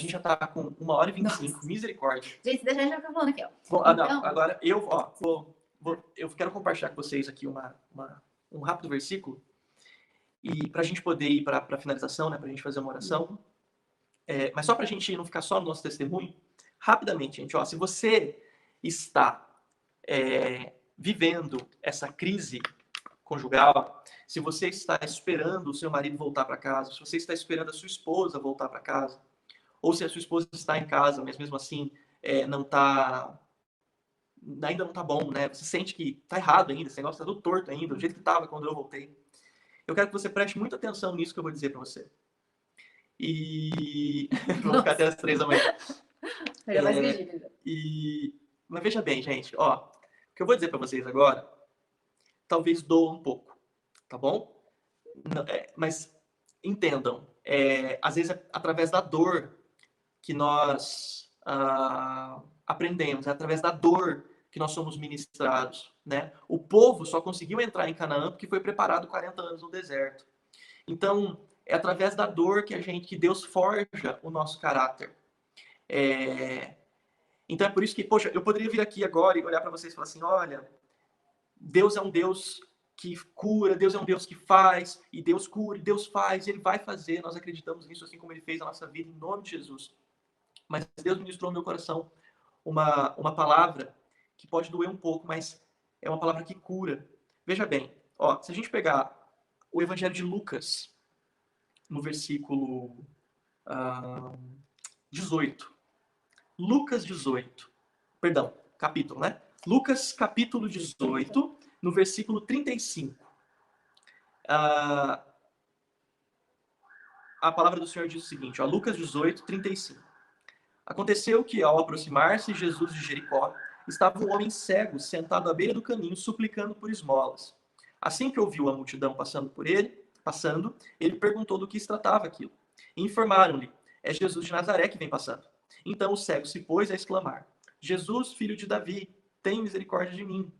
gente já está com 1h25, misericórdia. Gente, deixa a gente ficar falando aqui, ó. Bom, Então... não, agora eu quero compartilhar com vocês aqui um rápido versículo, e para a gente poder ir para a finalização, né, para a gente fazer uma oração, mas só para a gente não ficar só no nosso testemunho, rapidamente, gente, ó, se você está vivendo essa crise conjugal, se você está esperando o seu marido voltar para casa, se você está esperando a sua esposa voltar para casa, ou se a sua esposa está em casa, mas mesmo assim ainda não está bom, né? Você sente que está errado ainda, esse negócio está tudo torto ainda, do jeito que estava quando eu voltei. Eu quero que você preste muita atenção nisso que eu vou dizer para você. E vou ficar até as 3 da manhã. Mas veja bem, gente, ó, o que eu vou dizer para vocês agora talvez doa um pouco, tá bom? Mas entendam, às vezes é através da dor que nós aprendemos, é através da dor que nós somos ministrados, né? O povo só conseguiu entrar em Canaã porque foi preparado 40 anos no deserto. Então, é através da dor que Deus forja o nosso caráter. Então é por isso que, poxa, eu poderia vir aqui agora e olhar para vocês e falar assim, olha, Deus é um Deus que cura, Deus é um Deus que faz, e Deus cura, e Deus faz, Ele vai fazer, nós acreditamos nisso assim como Ele fez na nossa vida, em nome de Jesus. Mas Deus ministrou no meu coração uma palavra que pode doer um pouco, mas é uma palavra que cura. Veja bem, ó, se a gente pegar o Evangelho de Lucas, no versículo 18. Lucas 18. Perdão, capítulo, né? Lucas, capítulo 18, no versículo 35. A palavra do Senhor diz o seguinte, ó, Lucas 18, 35. Aconteceu que, ao aproximar-se Jesus de Jericó, estava um homem cego sentado à beira do caminho, suplicando por esmolas. Assim que ouviu a multidão passando, ele perguntou do que se tratava aquilo. E informaram-lhe, é Jesus de Nazaré que vem passando. Então o cego se pôs a exclamar, Jesus, filho de Davi, tem misericórdia de mim.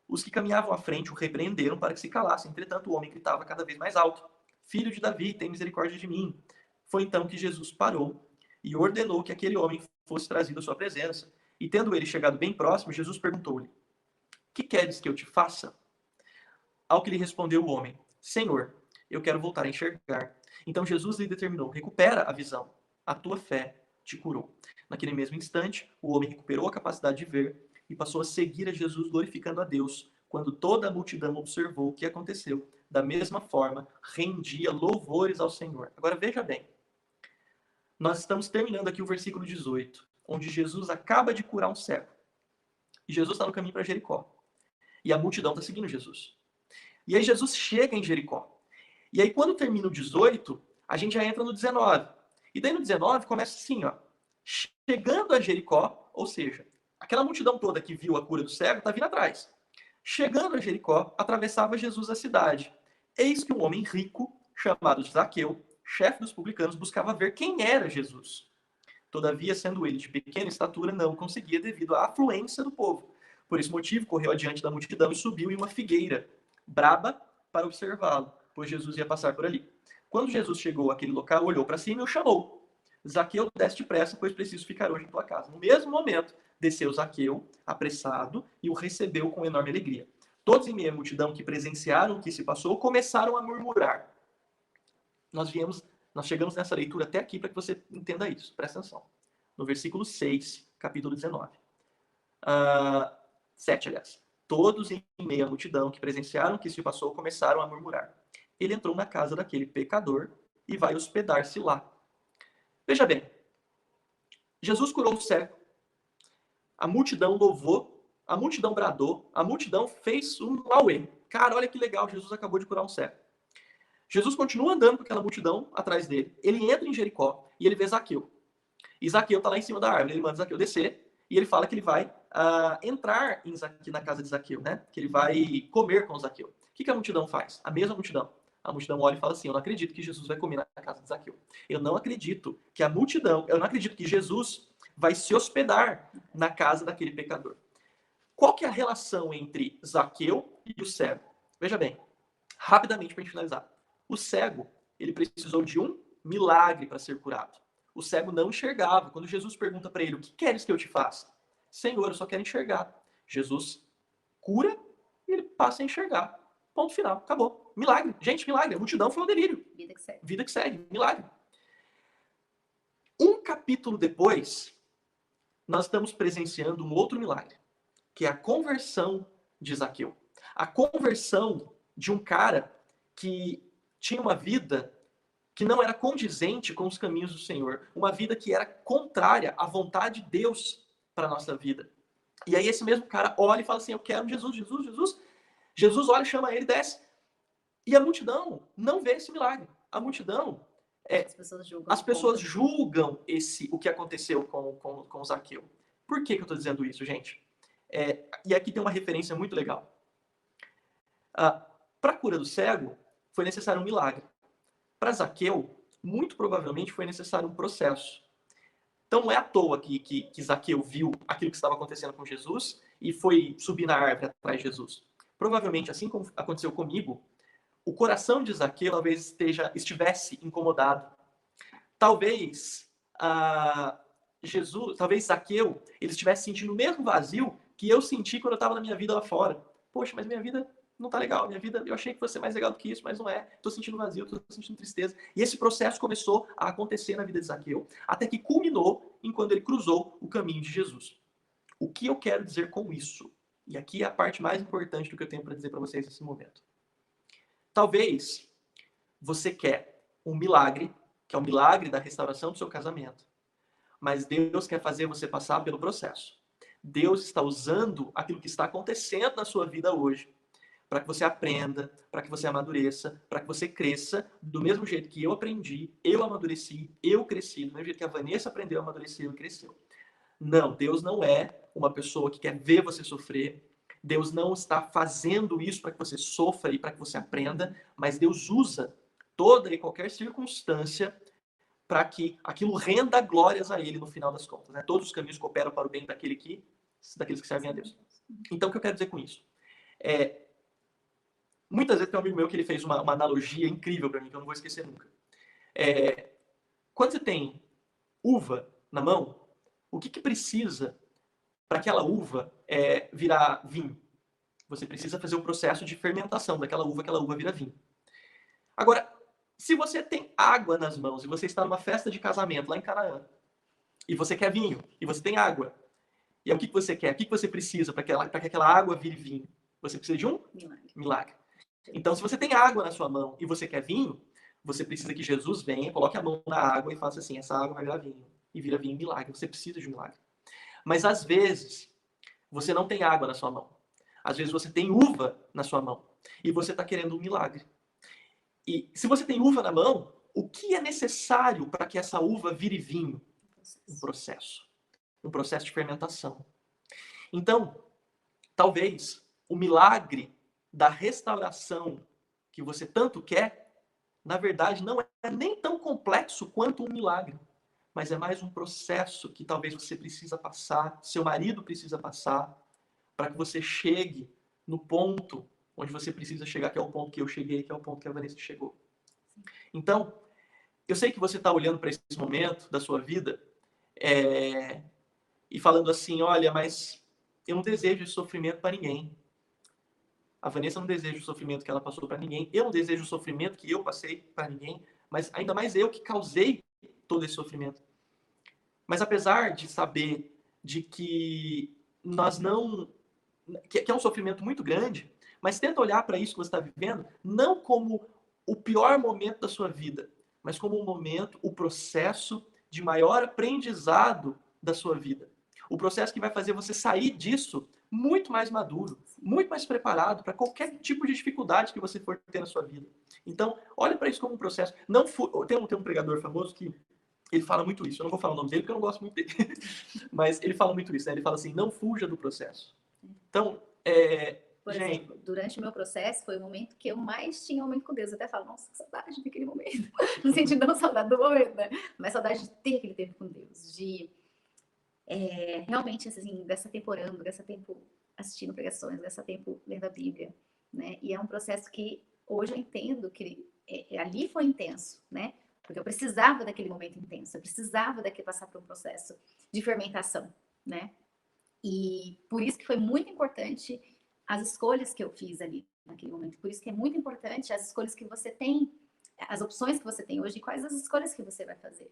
Os que caminhavam à frente o repreenderam para que se calasse. Entretanto, o homem gritava cada vez mais alto, Filho de Davi, tem misericórdia de mim. Foi então que Jesus parou e ordenou que aquele homem fosse trazido à sua presença. E tendo ele chegado bem próximo, Jesus perguntou-lhe, que queres que eu te faça? Ao que lhe respondeu o homem, Senhor, eu quero voltar a enxergar. Então Jesus lhe determinou, recupera a visão, a tua fé te curou. Naquele mesmo instante, o homem recuperou a capacidade de ver e passou a seguir a Jesus, glorificando a Deus. Quando toda a multidão observou o que aconteceu, da mesma forma, rendia louvores ao Senhor. Agora veja bem, nós estamos terminando aqui o versículo 18, onde Jesus acaba de curar um cego. E Jesus está no caminho para Jericó. E a multidão está seguindo Jesus. E aí Jesus chega em Jericó. E aí quando termina o 18, a gente já entra no 19. E daí no 19 começa assim, ó. Chegando a Jericó, ou seja, aquela multidão toda que viu a cura do cego está vindo atrás. Chegando a Jericó, atravessava Jesus a cidade. Eis que um homem rico, chamado Zaqueu, chefe dos publicanos, buscava ver quem era Jesus. Todavia, sendo ele de pequena estatura, não conseguia devido à afluência do povo. Por esse motivo, correu adiante da multidão e subiu em uma figueira braba para observá-lo, pois Jesus ia passar por ali. Quando Jesus chegou àquele local, olhou para cima e o chamou. Zaqueu, desce depressa, pois preciso ficar hoje em tua casa. No mesmo momento, desceu Zaqueu, apressado, e o recebeu com enorme alegria. Todos em meio à multidão que presenciaram o que se passou, começaram a murmurar. Nós chegamos nessa leitura até aqui para que você entenda isso. Presta atenção. No versículo 6, capítulo 19. 7, aliás. Todos em meio à multidão que presenciaram o que se passou começaram a murmurar. Ele entrou na casa daquele pecador e vai hospedar-se lá. Veja bem, Jesus curou o cego, a multidão louvou, a multidão bradou, a multidão fez um auê. Cara, olha que legal, Jesus acabou de curar um cego. Jesus continua andando com aquela multidão atrás dele. Ele entra em Jericó e ele vê Zaqueu. E Zaqueu está lá em cima da árvore. Ele manda Zaqueu descer e ele fala que ele vai entrar na casa de Zaqueu, né? Que ele vai comer com Zaqueu. O que a multidão faz? A mesma multidão. A multidão olha e fala assim, eu não acredito que Jesus vai comer na casa de Zaqueu. Eu não acredito que Jesus vai se hospedar na casa daquele pecador. Qual que é a relação entre Zaqueu e o cego? Veja bem, rapidamente para a gente finalizar. O cego, ele precisou de um milagre para ser curado. o cego não enxergava. Quando Jesus pergunta para ele, o que queres que eu te faça? Senhor, eu só quero enxergar. Jesus cura e ele passa a enxergar. Ponto final, acabou. Milagre. Gente, milagre. A multidão foi um delírio. Vida que segue. Vida que segue, milagre. Um capítulo depois, nós estamos presenciando um outro milagre, que é a conversão de Zaqueu. A conversão de um cara que tinha uma vida que não era condizente com os caminhos do Senhor, uma vida que era contrária à vontade de Deus para a nossa vida. E aí esse mesmo cara olha e fala assim, eu quero Jesus, Jesus, Jesus. Jesus olha, chama ele, desce. E a multidão não vê esse milagre. A multidão, as pessoas julgam o que aconteceu com Zaqueu. Por que eu estou dizendo isso, gente? E aqui tem uma referência muito legal. Para a cura do cego, foi necessário um milagre. Para Zaqueu, muito provavelmente foi necessário um processo. Então não é à toa que Zaqueu viu aquilo que estava acontecendo com Jesus e foi subir na árvore atrás de Jesus. Provavelmente, assim como aconteceu comigo, o coração de Zaqueu talvez estivesse incomodado. Talvez talvez Zaqueu, ele estivesse sentindo o mesmo vazio que eu senti quando eu estava na minha vida lá fora. Poxa, mas minha vida não tá legal, minha vida, eu achei que fosse mais legal do que isso, mas não é. Tô sentindo vazio, tô sentindo tristeza. E esse processo começou a acontecer na vida de Zaqueu, até que culminou em quando ele cruzou o caminho de Jesus. O que eu quero dizer com isso? E aqui é a parte mais importante do que eu tenho para dizer para vocês nesse momento. Talvez você quer um milagre, que é o milagre da restauração do seu casamento, mas Deus quer fazer você passar pelo processo. Deus está usando aquilo que está acontecendo na sua vida hoje para que você aprenda, para que você amadureça, para que você cresça do mesmo jeito que eu aprendi, eu amadureci, eu cresci, do mesmo jeito que a Vanessa aprendeu, amadureceu e cresceu. Não, Deus não é uma pessoa que quer ver você sofrer. Deus não está fazendo isso para que você sofra e para que você aprenda, mas Deus usa toda e qualquer circunstância para que aquilo renda glórias a Ele no final das contas. Né? Todos os caminhos cooperam para o bem daqueles que servem a Deus. Então, o que eu quero dizer com isso? Muitas vezes tem um amigo meu que ele fez uma analogia incrível para mim, que eu não vou esquecer nunca. Quando você tem uva na mão, o que precisa para aquela uva virar vinho? Você precisa fazer o processo de fermentação daquela uva, aquela uva vira vinho. Agora, se você tem água nas mãos e você está numa festa de casamento lá em Canaã, e você quer vinho, e você tem água, e aí o que você quer? O que você precisa para que aquela água vire vinho? Você precisa de um milagre. Então, se você tem água na sua mão e você quer vinho, você precisa que Jesus venha, coloque a mão na água e faça assim, essa água vai virar vinho. E vira vinho milagre. Você precisa de um milagre. Mas, às vezes, você não tem água na sua mão. Às vezes, você tem uva na sua mão. E você está querendo um milagre. E se você tem uva na mão, o que é necessário para que essa uva vire vinho? Um processo. Um processo de fermentação. Então, talvez o milagre da restauração que você tanto quer, na verdade, não é nem tão complexo quanto um milagre, mas é mais um processo que talvez você precisa passar, seu marido precisa passar, para que você chegue no ponto onde você precisa chegar, que é o ponto que eu cheguei, que é o ponto que a Vanessa chegou. Então, eu sei que você está olhando para esse momento da sua vida e falando assim, olha, mas eu não desejo esse sofrimento para ninguém. A Vanessa não deseja o sofrimento que ela passou para ninguém. Eu não desejo o sofrimento que eu passei para ninguém. Mas ainda mais eu que causei todo esse sofrimento. Mas apesar de saber de que nós não... que é um sofrimento muito grande, mas tenta olhar para isso que você está vivendo não como o pior momento da sua vida, mas como um momento, o processo de maior aprendizado da sua vida. O processo que vai fazer você sair disso muito mais maduro, muito mais preparado para qualquer tipo de dificuldade que você for ter na sua vida. Então, olha para isso como um processo. Tem um pregador famoso que ele fala muito isso. Eu não vou falar o nome dele porque eu não gosto muito dele. Mas ele fala muito isso. Né? Ele fala assim, não fuja do processo. Então, por exemplo, durante o meu processo, foi o momento que eu mais tinha um momento com Deus. Eu até falo, nossa, que saudade daquele momento. Não senti não saudade do momento, né? Mas saudade de ter aquele tempo com Deus. De realmente, assim, dessa temporando, dessa tempo assistindo pregações, dessa tempo lendo a Bíblia, né? E é um processo que hoje eu entendo que ali foi intenso, né? Porque eu precisava daquele momento intenso, eu precisava passar por um processo de fermentação, né? E por isso que foi muito importante as escolhas que eu fiz ali naquele momento. Por isso que é muito importante as escolhas que você tem, as opções que você tem hoje e quais as escolhas que você vai fazer.